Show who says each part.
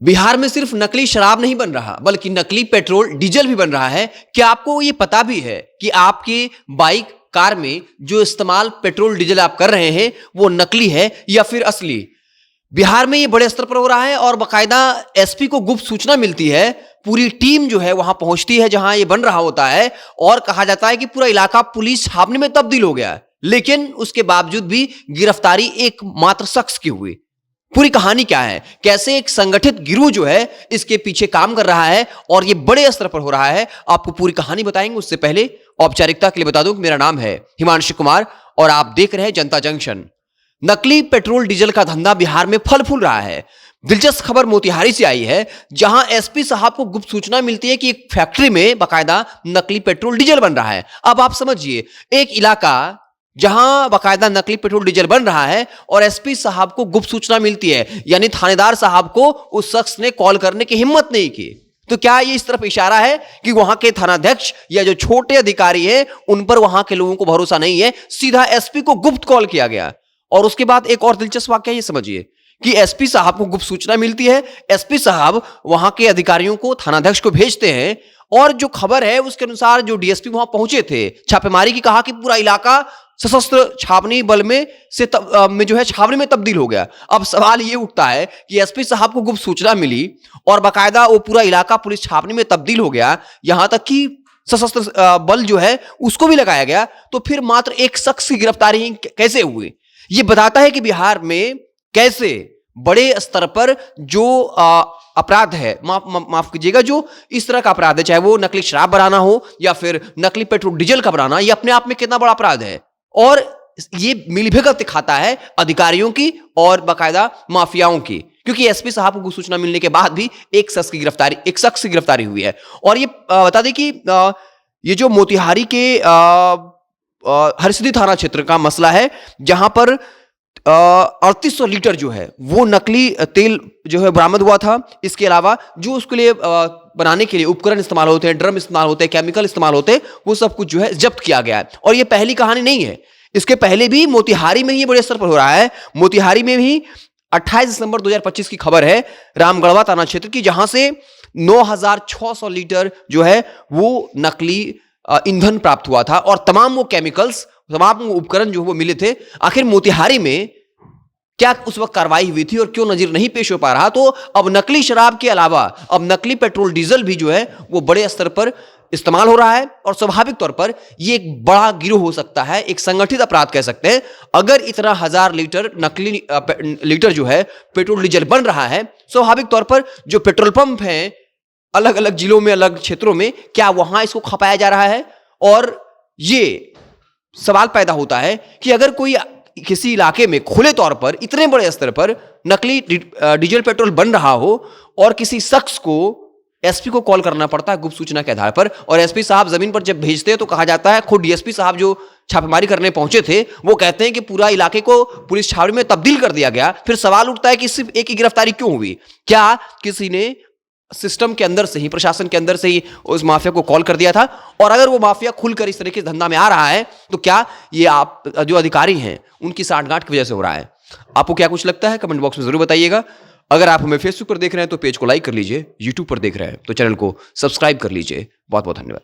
Speaker 1: बिहार में सिर्फ नकली शराब नहीं बन रहा, बल्कि नकली पेट्रोल डीजल भी बन रहा है। क्या आपको ये पता भी है कि आपकी बाइक कार में जो इस्तेमाल पेट्रोल डीजल आप कर रहे हैं वो नकली है या फिर असली? बिहार में ये बड़े स्तर पर हो रहा है और बाकायदा एसपी को गुप्त सूचना मिलती है। पूरी टीम जो है वहां पहुंचती है जहां ये बन रहा होता है और कहा जाता है कि पूरा इलाका पुलिस छावनी में तब्दील हो गया है। लेकिन उसके बावजूद भी गिरफ्तारी एकमात्र शख्स की हुई। पूरी कहानी क्या है, कैसे एक संगठित गिरोह जो है इसके पीछे काम कर रहा है और ये बड़े स्तर पर हो रहा है, आपको पूरी कहानी बताएंगे। उससे पहले औपचारिकता के लिए बता दूं कि मेरा नाम है हिमांशु कुमार और आप देख रहे हैं जनता जंक्शन। नकली पेट्रोल डीजल का धंधा बिहार में फल फूल रहा है। दिलचस्प खबर मोतिहारी से आई है, जहां एसपी साहब को गुप्त सूचना मिलती है कि एक फैक्ट्री में बाकायदा नकली पेट्रोल डीजल बन रहा है। अब आप समझिए, एक इलाका जहां बाकायदा नकली पेट्रोल डीजल बन रहा है और एसपी साहब को गुप्त सूचना मिलती है, यानी थानेदार साहब को उस शख्स ने कॉल करने की हिम्मत नहीं की। तो क्या ये इस तरफ इशारा है कि वहां के थानाध्यक्ष या जो छोटे अधिकारी हैं उन पर वहां के लोगों को भरोसा नहीं है? सीधा एसपी को गुप्त कॉल किया गया। और उसके बाद एक और दिलचस्प वाकया ये समझिए कि एसपी साहब को गुप्त सूचना मिलती है, एसपी साहब वहां के अधिकारियों को, थानाध्यक्ष को भेजते हैं और जो खबर है उसके अनुसार जो डीएसपी वहां पहुंचे थे छापेमारी की, कहा कि पूरा इलाका सशस्त्र छावनी बल में जो है छावनी में तब्दील हो गया। अब सवाल ये उठता है कि एसपी साहब को गुप्त सूचना मिली और बाकायदा वो पूरा इलाका पुलिस छावनी में तब्दील हो गया, यहां तक कि सशस्त्र बल जो है उसको भी लगाया गया, तो फिर मात्र एक शख्स की गिरफ्तारी कैसे हुई? ये बताता है कि बिहार में कैसे बड़े स्तर पर जो अपराध है, माफ कीजिएगा, जो इस तरह का अपराध है, चाहे वो नकली शराब बनाना हो या फिर नकली पेट्रोल डीजल का बनाना, ये अपने आप में कितना बड़ा अपराध है। और ये मिलीभगत दिखाता है अधिकारियों की और बाकायदा माफियाओं की, क्योंकि एसपी साहब को सूचना मिलने के बाद भी एक शख्स की गिरफ्तारी हुई है। और ये बता दें कि ये जो मोतिहारी के हरसिद्धि थाना क्षेत्र का मसला है, जहां पर 3800 लीटर जो है वो नकली तेल जो है बरामद हुआ था। इसके अलावा जो उसके लिए बनाने के लिए उपकरण इस्तेमाल होते हैं, ड्रम इस्तेमाल होते हैं, केमिकल इस्तेमाल होते हैं, वो सब कुछ जो है जब्त किया गया है। और ये पहली कहानी नहीं है, इसके पहले भी मोतिहारी में ही बड़े स्तर पर हो रहा है। मोतिहारी में भी 28 दिसंबर 2025 की खबर है, रामगढ़वा थाना क्षेत्र की, जहां से 9600 लीटर जो है वो नकली ईंधन प्राप्त हुआ था और तमाम वो केमिकल्स, तमाम वो उपकरण जो वो मिले थे। आखिर मोतिहारी में क्या उस वक्त कार्रवाई हुई थी और क्यों नजीर नहीं पेश हो पा रहा? तो अब नकली शराब के अलावा अब नकली पेट्रोल डीजल भी जो है वो बड़े स्तर पर इस्तेमाल हो रहा है और स्वाभाविक तौर पर ये एक बड़ा गिरोह हो सकता है, एक संगठित अपराध कह सकते हैं। अगर इतना 1000 लीटर नकली लीटर जो है पेट्रोल डीजल बन रहा है, स्वाभाविक तौर पर जो पेट्रोल पंप हैं अलग अलग जिलों में, अलग क्षेत्रों में, क्या वहां इसको खपाया जा रहा है? और ये सवाल पैदा होता है कि अगर कोई किसी इलाके में खुले तौर पर इतने बड़े स्तर पर नकली डीजल पेट्रोल बन रहा हो और किसी शख्स को एसपी को कॉल करना पड़ता है गुप्त सूचना के आधार पर, और एसपी साहब जमीन पर जब भेजते हैं तो कहा जाता है, खुद डीएसपी साहब जो छापेमारी करने पहुंचे थे वो कहते हैं कि पूरा इलाके को पुलिस छावनी में तब्दील कर दिया गया। फिर सवाल उठता है कि सिर्फ एक ही गिरफ्तारी क्यों हुई? क्या किसी ने सिस्टम के अंदर से ही, प्रशासन के अंदर से ही उस माफिया को कॉल कर दिया था? और अगर वो माफिया खुलकर इस तरीके से धंधा में आ रहा है तो क्या ये आप जो अधिकारी हैं उनकी साठगांठ की वजह से हो रहा है? आपको क्या कुछ लगता है कमेंट बॉक्स में जरूर बताइएगा। अगर आप हमें फेसबुक पर देख रहे हैं तो पेज को लाइक कर लीजिए, यूट्यूब पर देख रहे हैं तो चैनल को सब्सक्राइब कर लीजिए। बहुत बहुत धन्यवाद।